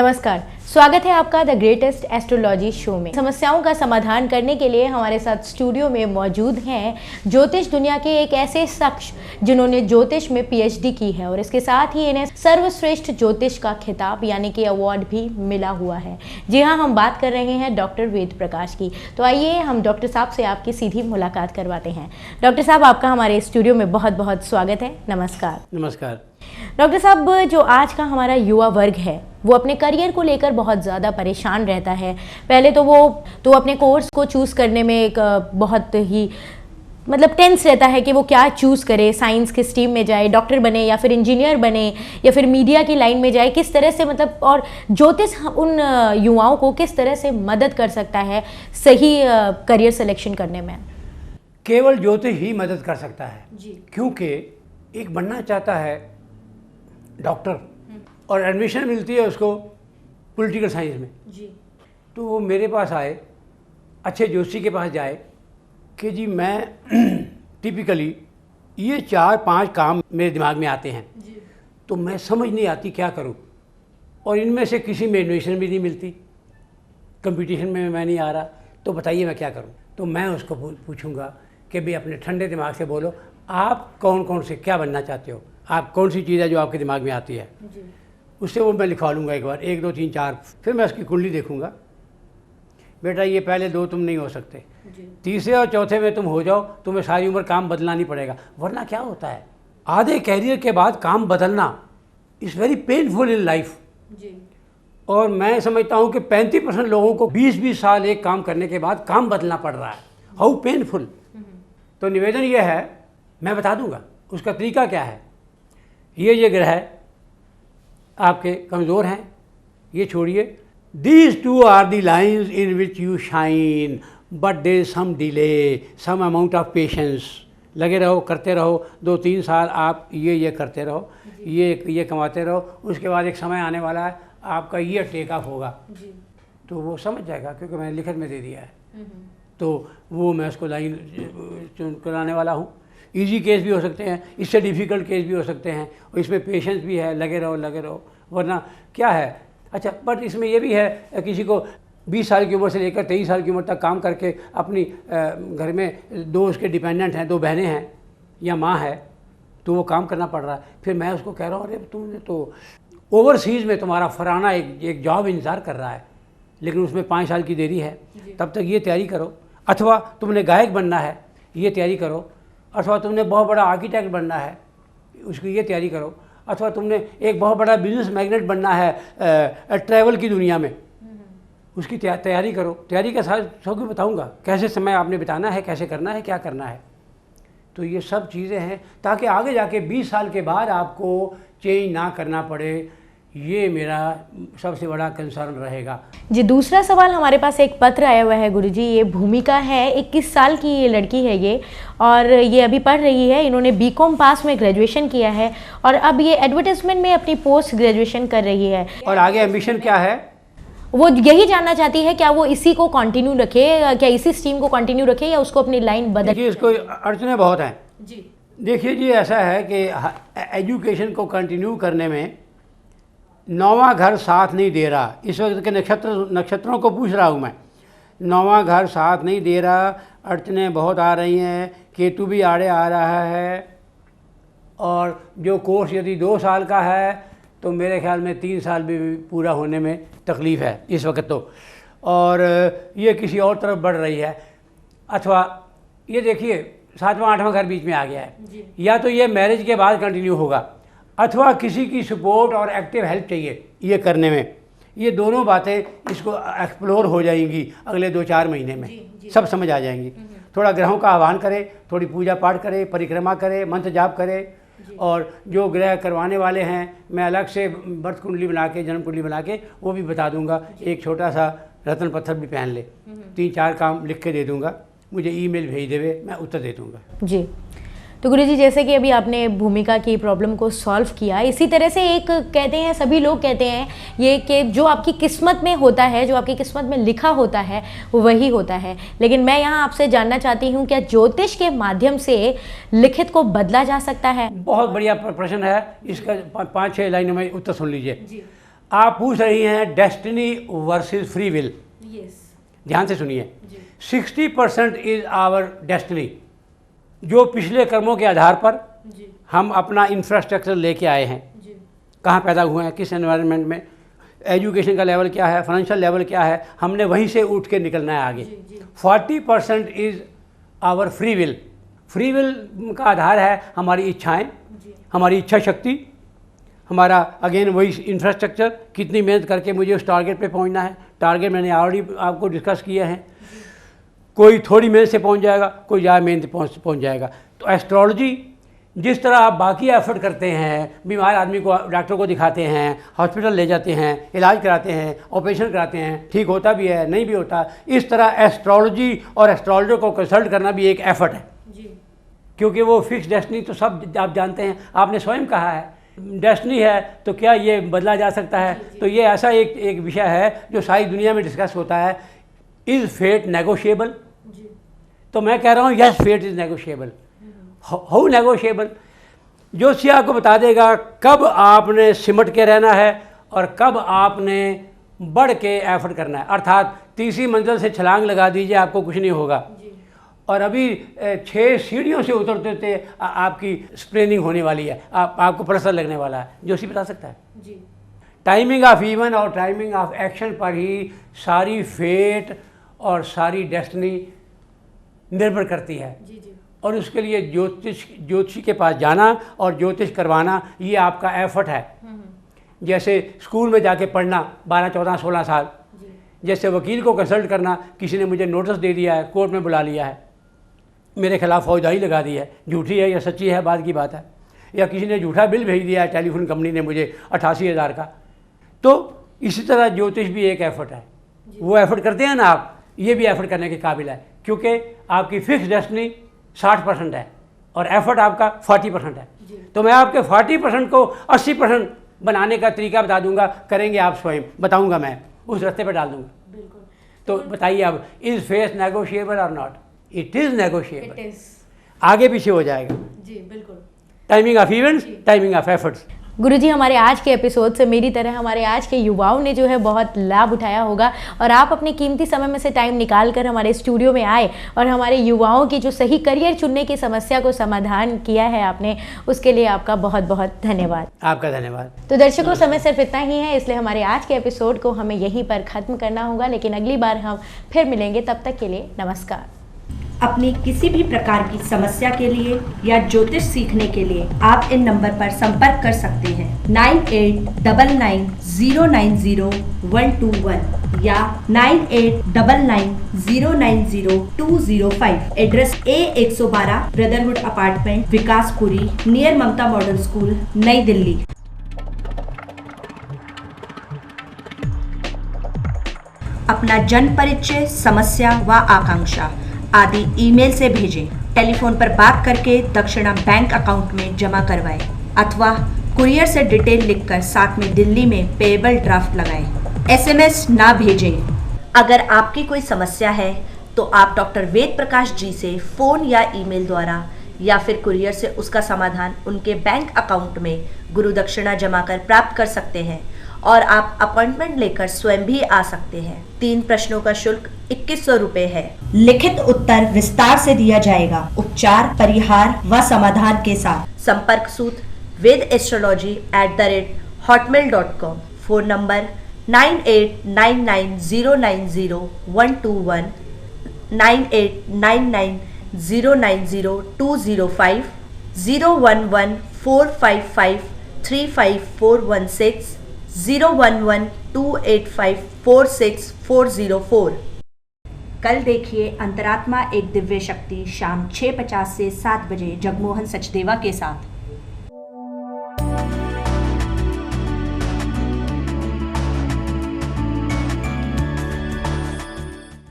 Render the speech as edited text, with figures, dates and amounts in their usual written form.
नमस्कार, स्वागत है आपका द ग्रेटेस्ट एस्ट्रोलॉजी शो में। समस्याओं का समाधान करने के लिए हमारे साथ स्टूडियो में मौजूद हैं ज्योतिष दुनिया के एक ऐसे शख्स जिन्होंने ज्योतिष में पीएचडी की है और इसके साथ ही इन्हें सर्वश्रेष्ठ ज्योतिष का खिताब यानी कि अवार्ड भी मिला हुआ है। जी हाँ, हम बात कर रहे हैं डॉक्टर वेद प्रकाश की। तो आइए हम डॉक्टर साहब से आपकी सीधी मुलाकात करवाते हैं। डॉक्टर साहब, आपका हमारे स्टूडियो में बहुत बहुत स्वागत है। नमस्कार। नमस्कार डॉक्टर साहब, जो आज का हमारा युवा वर्ग है वो अपने करियर को लेकर बहुत ज़्यादा परेशान रहता है। पहले तो वो अपने कोर्स को चूज़ करने में एक बहुत ही टेंस रहता है कि वो क्या चूज़ करे, साइंस की स्ट्रीम में जाए, डॉक्टर बने या फिर इंजीनियर बने या फिर मीडिया की लाइन में जाए, किस तरह से और ज्योतिष उन युवाओं को किस तरह से मदद कर सकता है सही करियर सिलेक्शन करने में? केवल ज्योतिष ही मदद कर सकता है जी। क्योंकि एक बनना चाहता है डॉक्टर और एडमिशन मिलती है उसको पॉलिटिकल साइंस में जी। तो वो मेरे पास आए, अच्छे जोशी के पास जाए कि जी मैं टिपिकली ये 4-5 काम मेरे दिमाग में आते हैं जी। तो मैं समझ नहीं आती क्या करूं, और इनमें से किसी में एडमिशन भी नहीं मिलती, कंपटीशन में मैं नहीं आ रहा, तो बताइए मैं क्या करूं। तो मैं उसको पूछूंगा कि भाई अपने ठंडे दिमाग से बोलो, आप कौन कौन से क्या बनना चाहते हो, आप कौन सी चीज़ है जो आपके दिमाग में आती है। जी। उससे वो मैं लिखवा लूँगा एक बार, 1 2 3 4, फिर मैं उसकी कुंडली देखूँगा, बेटा ये पहले 2 तुम नहीं हो सकते, तीसरे और चौथे में तुम हो जाओ, तुम्हें सारी उम्र काम बदलना नहीं पड़ेगा। वरना क्या होता है, आधे कैरियर के बाद काम बदलना is very painful in life. और मैं समझता हूँ कि 35% लोगों को 20-20 साल एक काम करने के बाद काम बदलना पड़ रहा है। How painful. तो निवेदन ये है, मैं बता दूँगा उसका तरीका क्या है। ये ग्रह आपके कमज़ोर हैं, ये छोड़िए। These 2 are the lines in which you shine but there is some delay, some amount of patience. लगे रहो, करते रहो, 2-3 साल आप ये करते रहो, ये कमाते रहो, उसके बाद एक समय आने वाला है आपका ये टेक ऑफ होगा। तो वो समझ जाएगा क्योंकि मैंने लिखत में दे दिया है। तो वो मैं उसको लाइन चुन कराने वाला हूँ। इजी केस भी हो सकते हैं, इससे डिफ़िकल्ट केस भी हो सकते हैं, और इसमें पेशेंस भी है, लगे रहो। वरना क्या है, अच्छा बट इसमें ये भी है, किसी को 20 साल की उम्र से लेकर 23 साल की उम्र तक काम करके अपनी घर में 2 उसके डिपेंडेंट हैं, 2 बहनें हैं या माँ है, तो वो काम करना पड़ रहा है। फिर मैं उसको कह रहा हूँ, अरे तुमने तो ओवरसीज़ में तुम्हारा फराना एक जॉब इंतज़ार कर रहा है, लेकिन उसमें 5 साल की देरी है, तब तक ये तैयारी करो। अथवा तुमने गायक बनना है, ये तैयारी करो। अथवा तुमने बहुत बड़ा आर्किटेक्ट बनना है, उसकी ये तैयारी करो। अथवा तुमने एक बहुत बड़ा बिजनेस मैग्नेट बनना है ट्रैवल की दुनिया में, उसकी तैयारी करो। तैयारी के साथ सब कुछ बताऊँगा, कैसे समय आपने बिताना है, कैसे करना है, क्या करना है। तो ये सब चीज़ें हैं ताकि आगे जाके 20 साल के बाद आपको चेंज ना करना पड़े। ये मेरा सबसे बड़ा कंसर्न रहेगा। जी, दूसरा सवाल हमारे पास एक पत्र आया हुआ है गुरुजी। ये भूमिका है, 21 साल की ये लड़की है ये, और ये अभी पढ़ रही है। इन्होंने बीकॉम पास में ग्रेजुएशन किया है और अब ये एडवर्टाइजमेंट में अपनी पोस्ट ग्रेजुएशन कर रही है। और आगे एम्बिशन क्या है, वो यही जानना चाहती है, क्या वो इसी को कंटिन्यू रखे, क्या इसी स्ट्रीम को कंटिन्यू रखे या उसको अपनी लाइन बदल। देखिए इसको अड़चने बहुत हैं जी। देखिए जी, ऐसा है कि एजुकेशन को कंटिन्यू करने में 9वां घर साथ नहीं दे रहा। इस वक्त के नक्षत्रों को पूछ रहा हूँ मैं, 9वां घर साथ नहीं दे रहा, अड़चनें बहुत आ रही हैं, केतु भी आड़े आ रहा है। और जो कोर्स यदि 2 साल का है तो मेरे ख्याल में 3 साल भी पूरा होने में तकलीफ़ है इस वक्त तो, और ये किसी और तरफ बढ़ रही है। अथवा ये देखिए 7वां-8वां घर बीच में आ गया है, या तो ये मैरिज के बाद कंटिन्यू होगा, अथवा किसी की सपोर्ट और एक्टिव हेल्प चाहिए ये करने में। ये दोनों बातें इसको एक्सप्लोर हो जाएंगी अगले 2-4 महीने में। सब समझ आ जाएंगी। थोड़ा ग्रहों का आह्वान करे, थोड़ी पूजा पाठ करे, परिक्रमा करे, मंत्र जाप करे, और जो ग्रह करवाने वाले हैं मैं अलग से बर्थ कुंडली बना के, जन्म कुंडली बना के वो भी बता दूंगा। एक छोटा सा रत्न पत्थर भी पहन ले, 3-4 काम लिख के दे दूंगा, मुझे ईमेल भेज देवे, मैं उत्तर दे दूंगा। जी। तो गुरुजी, जैसे कि अभी आपने भूमिका की प्रॉब्लम को सॉल्व किया, इसी तरह से एक कहते हैं, सभी लोग कहते हैं ये कि जो आपकी किस्मत में होता है, जो आपकी किस्मत में लिखा होता है वही होता है। लेकिन मैं यहाँ आपसे जानना चाहती हूँ, क्या ज्योतिष के माध्यम से लिखित को बदला जा सकता है? बहुत बढ़िया प्रश्न है, इसका 5-6 लाइनों में उत्तर सुन लीजिए। आप पूछ रही हैं destiny versus free will. Yes. ध्यान से सुनिए, 60% इज आवर डेस्टिनी, जो पिछले कर्मों के आधार पर हम अपना इंफ्रास्ट्रक्चर लेके आए हैं, कहाँ पैदा हुए हैं, किस एनवायरनमेंट में, एजुकेशन का लेवल क्या है, फाइनेंशियल लेवल क्या है, हमने वहीं से उठ के निकलना है आगे। 40% is our free will. Free will का आधार है हमारी इच्छाएं, हमारी इच्छा शक्ति, हमारा अगेन वही इंफ्रास्ट्रक्चर, कितनी मेहनत करके मुझे उस टारगेट पे पहुंचना है। टारगेट मैंने ऑलरेडी आपको डिस्कस किए हैं, कोई थोड़ी मेहनत से पहुंच जाएगा, कोई ज़्यादा मेहनत पहुंच जाएगा। तो एस्ट्रोलॉजी जिस तरह आप बाकी एफर्ट करते हैं, बीमार आदमी को डॉक्टर को दिखाते हैं, हॉस्पिटल ले जाते हैं, इलाज कराते हैं, ऑपरेशन कराते हैं, ठीक होता भी है, नहीं भी होता, इस तरह एस्ट्रोलॉजी और एस्ट्रोलॉजर को कंसल्ट करना भी एक एफर्ट है जी। क्योंकि वो फिक्स डेस्टिनी तो सब आप जानते हैं, आपने स्वयं कहा है डेस्टिनी है तो क्या ये बदला जा सकता है। तो ये ऐसा एक विषय है जो सारी दुनिया में डिस्कस होता है, इज़ फेट नेगोशिएबल। तो मैं कह रहा हूँ yes, fate is negotiable. How negotiable? ज्योतिषी आपको बता देगा कब आपने सिमट के रहना है और कब आपने बढ़ के एफर्ट करना है। अर्थात तीसरी मंजिल से छलांग लगा दीजिए, आपको कुछ नहीं होगा, और अभी 6 सीढ़ियों से उतरते उतरते आपकी स्प्रेनिंग होने वाली है, आपको प्रेशर लगने वाला है, ज्योतिषी बता सकता है जी। टाइमिंग ऑफ इवन और टाइमिंग ऑफ एक्शन पर ही सारी फेट और सारी डेस्टिनी निर्भर करती है जी जी। और उसके लिए ज्योतिषी के पास जाना और ज्योतिष करवाना ये आपका एफर्ट है। जैसे स्कूल में जाके पढ़ना 12, 14, 16 साल, जैसे वकील को कंसल्ट करना, किसी ने मुझे नोटिस दे दिया है, कोर्ट में बुला लिया है, मेरे खिलाफ फौजदारी लगा दी है, झूठी है या सच्ची है बाद की बात है, या किसी ने झूठा बिल भेज दिया है टेलीफोन कंपनी ने मुझे 88,000 का। तो इसी तरह ज्योतिष भी एक एफर्ट है। वो एफर्ट करते हैं ना आप, ये भी एफर्ट करने के काबिल है, क्योंकि आपकी फिक्स डेस्टिनी 60% है और एफर्ट आपका 40% है। तो मैं आपके 40% को 80% बनाने का तरीका बता दूंगा, करेंगे आप स्वयं, बताऊंगा, मैं उस रास्ते पर डाल दूंगा। तो बताइए अब, इज फेट नेगोशिएबल और नॉट? इट इज नेगोशिएबल, आगे पीछे हो जाएगा जी, बिल्कुल। Timing of events, timing of efforts. गुरुजी, हमारे आज के एपिसोड से मेरी तरह हमारे आज के युवाओं ने जो है बहुत लाभ उठाया होगा, और आप अपने कीमती समय में से टाइम निकाल कर हमारे स्टूडियो में आए और हमारे युवाओं की जो सही करियर चुनने की समस्या को समाधान किया है आपने, उसके लिए आपका बहुत बहुत धन्यवाद। आपका धन्यवाद। तो दर्शकों, समय सिर्फ इतना ही है, इसलिए हमारे आज के एपिसोड को हमें यहीं पर ख़त्म करना होगा, लेकिन अगली बार हम फिर मिलेंगे। तब तक के लिए नमस्कार। अपनी किसी भी प्रकार की समस्या के लिए या ज्योतिष सीखने के लिए आप इन नंबर पर संपर्क कर सकते हैं 9899090121 या 9899090205। Address A112 brotherhood apartment, Vikaspuri, near Mamta model school, New Delhi. अपना जन्म परिचय, समस्या व आकांक्षा आदि ईमेल से भेजें। टेलीफोन पर बात करके दक्षिणा बैंक अकाउंट में जमा करवाएं, अथवा कुरियर से डिटेल लिखकर साथ में दिल्ली में पेएबल ड्राफ्ट लगाएं। SMS ना भेजें। अगर आपकी कोई समस्या है तो आप डॉक्टर वेद प्रकाश जी से फ़ोन या ईमेल द्वारा या फिर कुरियर से उसका समाधान उनके बैंक अकाउंट में गुरु दक्षिणा जमा कर प्राप्त कर सकते हैं, और आप अपॉइंटमेंट लेकर स्वयं भी आ सकते हैं। 3 प्रश्नों का शुल्क 2100 रुपए है। लिखित उत्तर विस्तार से दिया जाएगा, उपचार, परिहार व समाधान के साथ। संपर्क सूत्र vedastrology@hotmail.com। Phone number 9899090121, 9899090205, 01145535416, 01128546404। कल देखिए अंतरात्मा एक दिव्य शक्ति शाम 6:50 से 7 बजे जगमोहन सचदेवा के साथ।